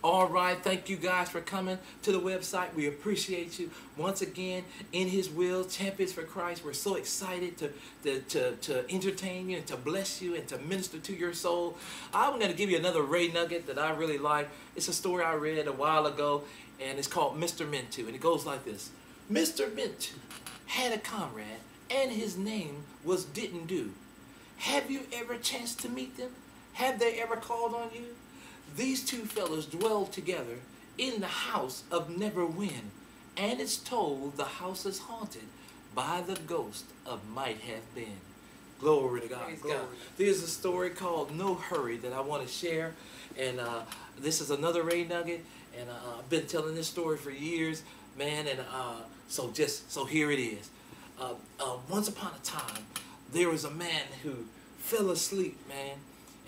All right, thank you guys for coming to the website. We appreciate you. Once again, in His will, Champions for Christ. We're so excited to entertain you and to bless you and to minister to your soul. I'm going to give you another Ray Nugget that I really like. It's a story I read a while ago, and it's called Mr. Mintu, and it goes like this. Mr. Mintu had a comrade, and his name was Didn't Do. Have you ever chanced to meet them? Have they ever called on you? These two fellows dwelled together in the house of Never Win, and it's told the house is haunted by the ghost of Might Have Been. Glory to God. Glory. There's a story called No Hurry that I want to share, and this is another Ray Nugget, and I've been telling this story for years, man, and so here it is. Once upon a time, there was a man who fell asleep, man,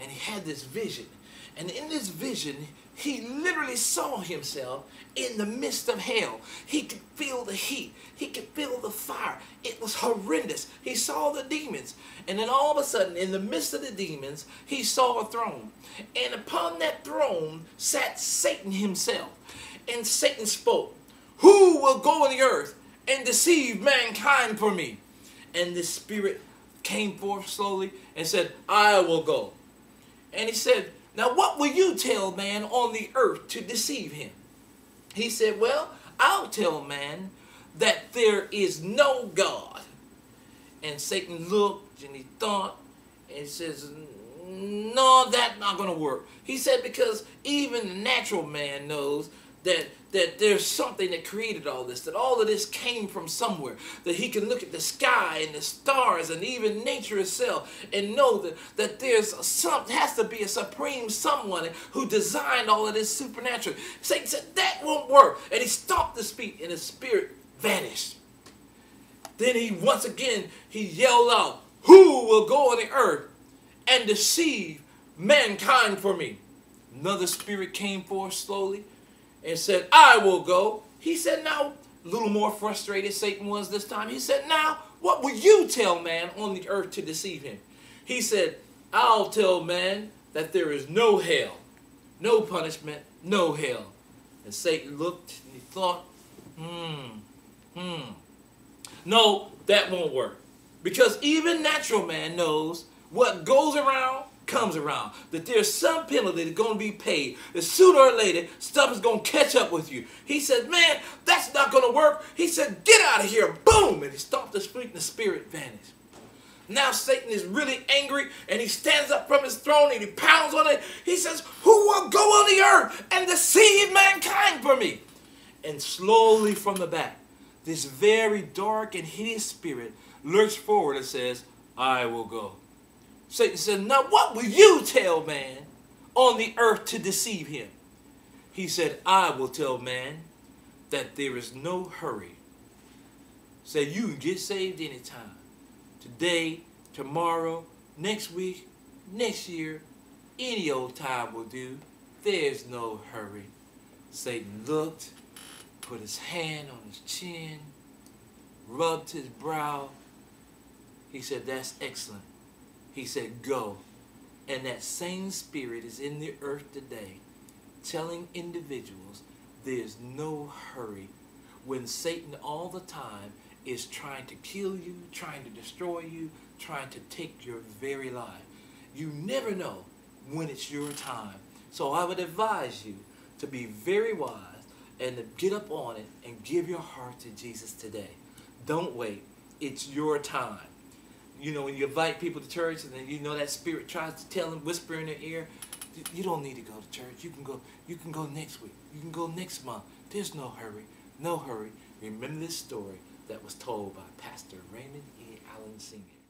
and he had this vision. And in this vision, he literally saw himself in the midst of hell. He could feel the heat. He could feel the fire. It was horrendous. He saw the demons. And then all of a sudden, in the midst of the demons, he saw a throne. And upon that throne sat Satan himself. And Satan spoke, "Who will go on the earth and deceive mankind for me?" And the spirit came forth slowly and said, "I will go." And he said, "Now what will you tell man on the earth to deceive him?" He said, "Well, I'll tell man that there is no God." And Satan looked and he thought and he says, "No, that's not going to work." He said, because even the natural man knows that there's something that created all this, that all of this came from somewhere, that he can look at the sky and the stars and even nature itself and know that there's has to be a supreme someone who designed all of this supernatural. Satan said, "That won't work." And he stopped his feet and his spirit vanished. Then he once again, he yelled out, "Who will go on the earth and deceive mankind for me?" Another spirit came forth slowly and said, "I will go." He said, now, a little more frustrated Satan was this time. He said, "Now, what will you tell man on the earth to deceive him?" He said, "I'll tell man that there is no hell, no punishment, no hell." And Satan looked and he thought, no, that won't work. Because even natural man knows what goes around comes around, that there's some penalty that's going to be paid, that sooner or later stuff is going to catch up with you. He said, "Man, that's not going to work." He said, "Get out of here." Boom, and he stopped his feet and the spirit vanished. Now Satan is really angry and he stands up from his throne and he pounds on it. He says, "Who will go on the earth and deceive mankind for me?" And slowly from the back, this very dark and hideous spirit lurks forward and says, "I will go." Satan said, "Now what will you tell man on the earth to deceive him?" He said, "I will tell man that there is no hurry." Say, you can get saved anytime. Today, tomorrow, next week, next year, any old time will do. There's no hurry. Satan looked, put his hand on his chin, rubbed his brow. He said, "That's excellent." He said, "Go." And that same spirit is in the earth today, telling individuals there's no hurry, when Satan all the time is trying to kill you, trying to destroy you, trying to take your very life. You never know when it's your time. So I would advise you to be very wise and to get up on it and give your heart to Jesus today. Don't wait. It's your time. You know, when you invite people to church and then you know that spirit tries to tell them, whisper in their ear, you don't need to go to church. You can go next week. You can go next month. There's no hurry. No hurry. Remember this story that was told by Pastor Raymond E Allen Sr.